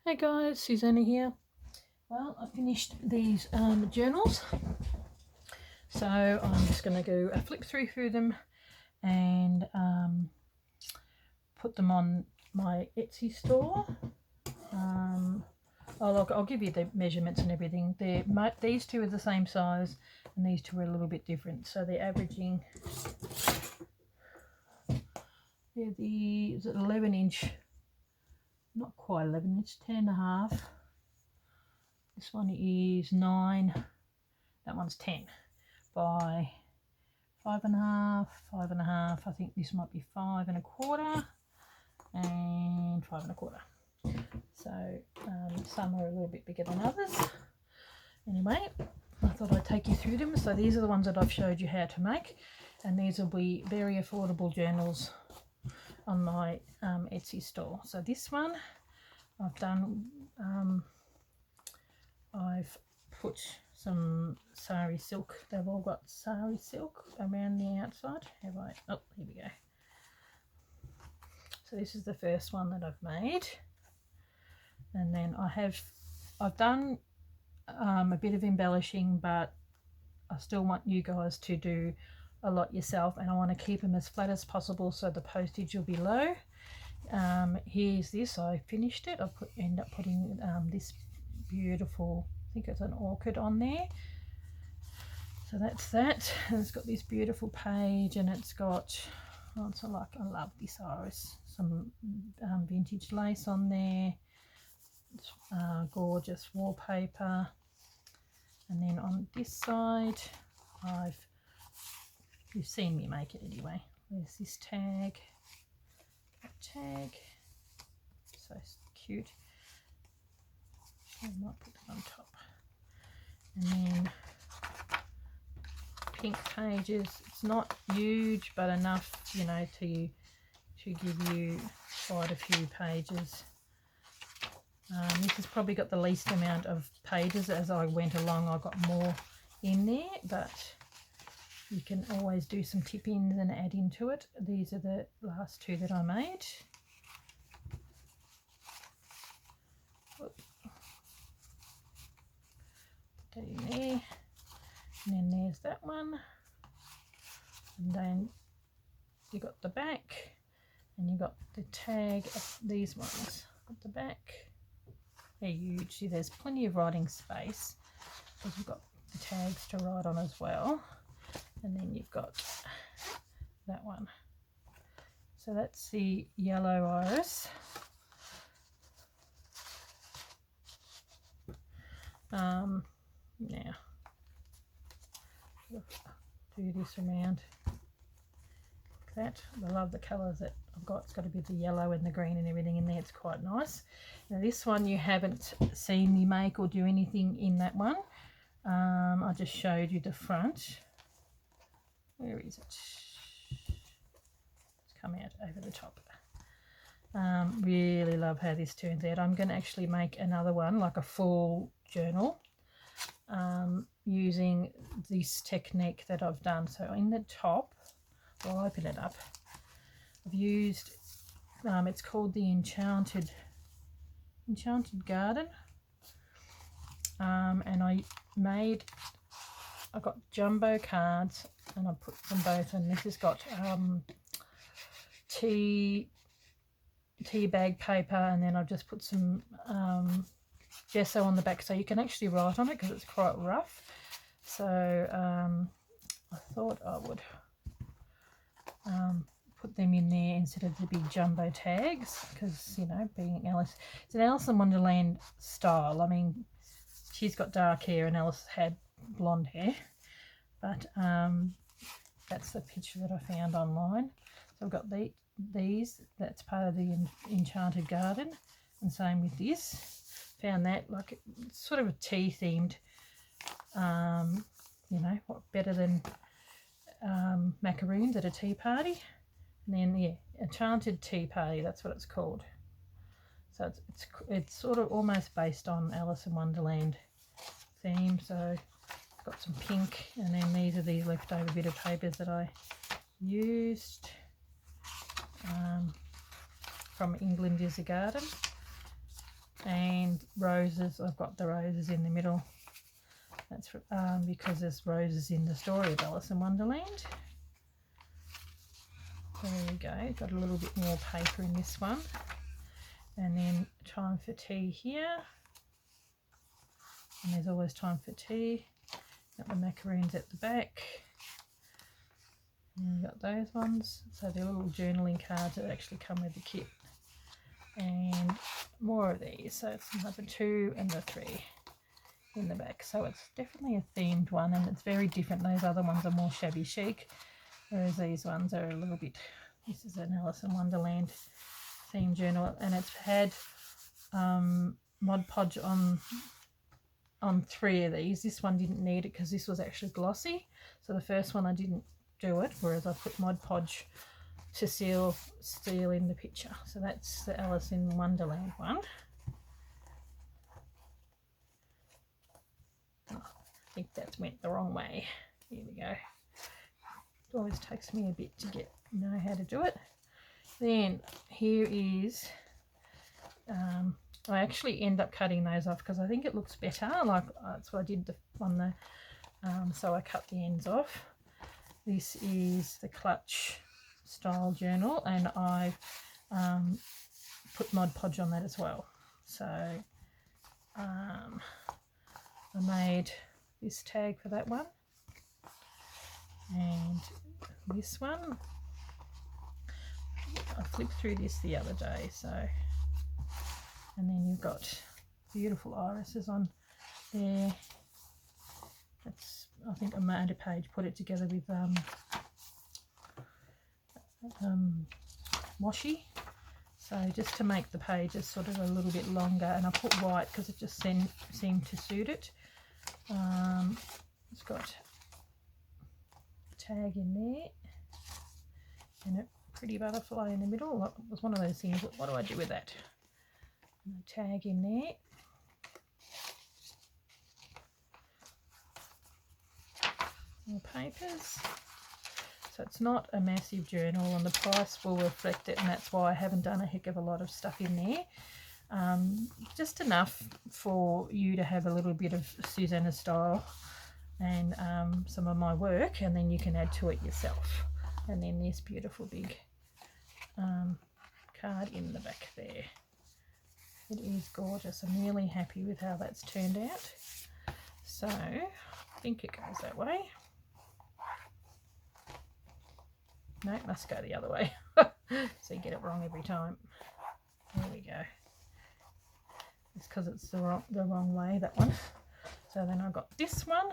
Hey guys, Susanna here. Well, I finished these journals, so I'm just going to go flick through them and put them on my Etsy store. I'll give you the measurements and everything. These two are the same size, and these two are a little bit different. So they're averaging. They're the 11-inch, not quite 11-inch, 10.5. This one is 9. That one's 10 by 5.5, 5.5. I think this might be 5.25 and 5.25. So some are a little bit bigger than others. Anyway, I thought I'd take you through them. So these are the ones that I've showed you how to make, and these will be very affordable journals on my Etsy store. So this one I've done. I've put some sari silk. They've all got sari silk around the outside. Have I? Oh, here we go. So this is the first one that I've made, and then I've done a bit of embellishing, but I still want you guys to do a lot yourself, and I want to keep them as flat as possible so the postage will be low. Here's this. I finished it. End up putting this beautiful, I think it's an orchid on there. So that's that, and it's got this beautiful page, and it's got I love this iris, some vintage lace on there, gorgeous wallpaper. And then on this side, you've seen me make it anyway. There's this tag, so cute. I might put it on top. And then pink pages. It's not huge, but enough, to give you quite a few pages. This has probably got the least amount of pages. As I went along, I got more in there, but you can always do some tip-ins and add into it. These are the last two that I made. Put that in there. And then there's that one. And then you got the back, and you got the tag of these ones at the back. They're huge. See, there's plenty of writing space because you've got the tags to write on as well. And then you've got that one. So that's the yellow iris. Now do this around like that. I love the colours that I've got. It's got a bit of the yellow and the green and everything in there. It's quite nice. Now this one you haven't seen me make or do anything in that one. I just showed you the front. Where is it? It's come out over the top. Really love how this turns out. I'm going to actually make another one, like a full journal, using this technique that I've done. So in the top, I'll open it up. I've used, it's called the Enchanted Garden, and I got jumbo cards, and I put them both in. This has got tea bag paper, and then I've just put some gesso on the back so you can actually write on it because it's quite rough. So I thought I would put them in there instead of the big jumbo tags because, being Alice, it's an Alice in Wonderland style. I mean, she's got dark hair and Alice had blonde hair, but that's the picture that I found online. So I've got these, that's part of the Enchanted Garden, and same with this. Found that, like, it's sort of a tea themed, what better than macaroons at a tea party. And then, yeah, Enchanted Tea Party, that's what it's called. So it's sort of almost based on Alice in Wonderland theme. So it's got some pink, and then these are these leftover bit of papers that I used from England is a Garden. and roses. I've got the roses in the middle. That's because there's roses in the story of Alice in Wonderland. There we go. Got a little bit more paper in this one. And then Time for Tea here. And there's always Time for Tea. Got the macaroons at the back. And you've got those ones. So they're little journaling cards that actually come with the kit. And more of these. So it's number 2 and the 3 in the back. So it's definitely a themed one, and it's very different. Those other ones are more shabby chic, whereas these ones are a little bit, this is an Alice in Wonderland theme journal, and it's had Mod Podge on 3 of these. This one didn't need it because this was actually glossy, so the first one I didn't do it, whereas I put Mod Podge to seal in the picture. So that's the Alice in Wonderland one. Oh, I think that went the wrong way. Here we go. It always takes me a bit to know how to do it. Then here is, I actually end up cutting those off because I think it looks better. Like that's what I did on the, so I cut the ends off. This is the Clutch style journal, and I've put Mod Podge on that as well. So I made this tag for that one, and this one I flipped through this the other day. So, and then you've got beautiful irises on there. That's, I think I made a page, put it together with washi, so just to make the pages sort of a little bit longer, and I put white because it just seemed to suit it. It's got a tag in there and a pretty butterfly in the middle. It was one of those things, what do I do with that? And a tag in there. More papers. So it's not a massive journal, and the price will reflect it, and that's why I haven't done a heck of a lot of stuff in there. Just enough for you to have a little bit of Susanna style and some of my work, and then you can add to it yourself. And then this beautiful big card in the back there. It is gorgeous. I'm really happy with how that's turned out. So I think it goes that way. No, it must go the other way. So you get it wrong every time. There we go. It's because it's the wrong way, that one. So then I've got this one.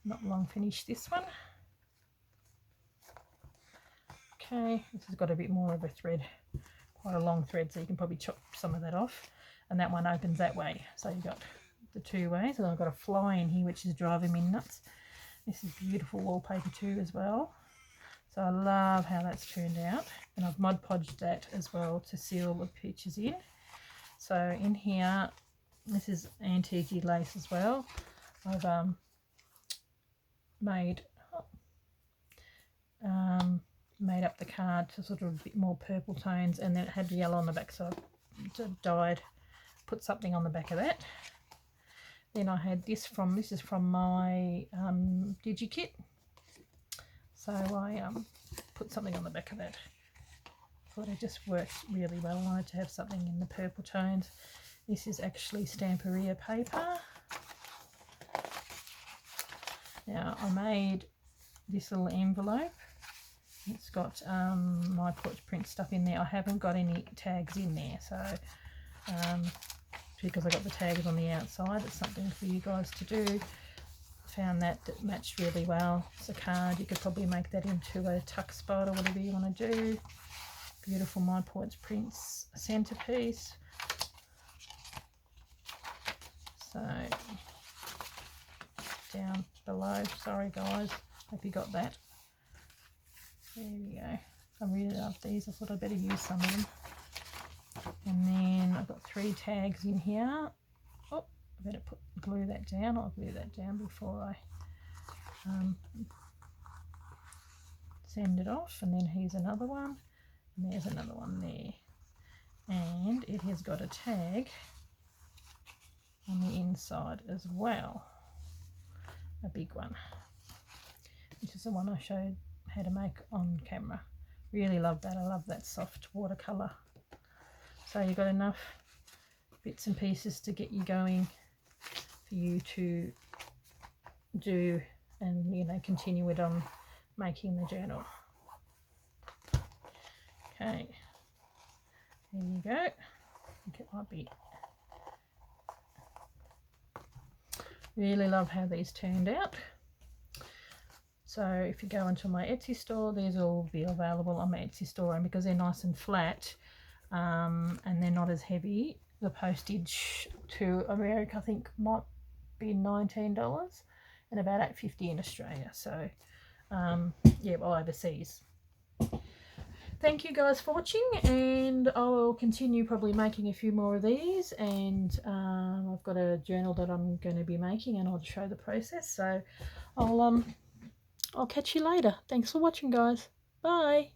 Not long finished this one. Okay, this has got a bit more of a thread, quite a long thread, so you can probably chop some of that off. And that one opens that way. So you've got the 2 ways. And I've got a fly in here, which is driving me nuts. This is beautiful wallpaper too as well. So I love how that's turned out, and I've Mod Podged that as well to seal the pictures in. So in here, this is antique lace as well. I've made up the card to sort of a bit more purple tones, and then it had yellow on the back, so I put something on the back of that. Then I had this is from my DigiKit. So I put something on the back of that. Thought it just worked really well. I wanted to have something in the purple tones. This is actually Stamperia paper. Now I made this little envelope. It's got my Porch Print stuff in there. I haven't got any tags in there, so because I got the tags on the outside, it's something for you guys to do. Found that matched really well. It's a card. You could probably make that into a tuck spot or whatever you want to do. Beautiful My Porch Prints centerpiece. So down below, sorry guys, hope you got that. There we go. I really love these. I thought I'd better use some of them. And then I've got 3 tags in here. Oh, I better glue that down. I'll glue that down before I send it off. And then here's another one, and there's another one there. and it has got a tag on the inside as well, a big one, which is the one I showed how to make on camera. Really love that. I love that soft watercolour. So you've got enough bits and pieces to get you going for you to do and, you know, continue it on making the journal. Okay, there you go. I think it might be. Really love how these turned out. So if you go into my Etsy store, these will be available on my Etsy store, and because they're nice and flat and they're not as heavy, the postage to America I think might be $19 and about $8.50 in Australia. So yeah, well, overseas. Thank you guys for watching, and I will continue probably making a few more of these, and I've got a journal that I'm going to be making and I'll show the process. So I'll catch you later. Thanks for watching, guys. Bye.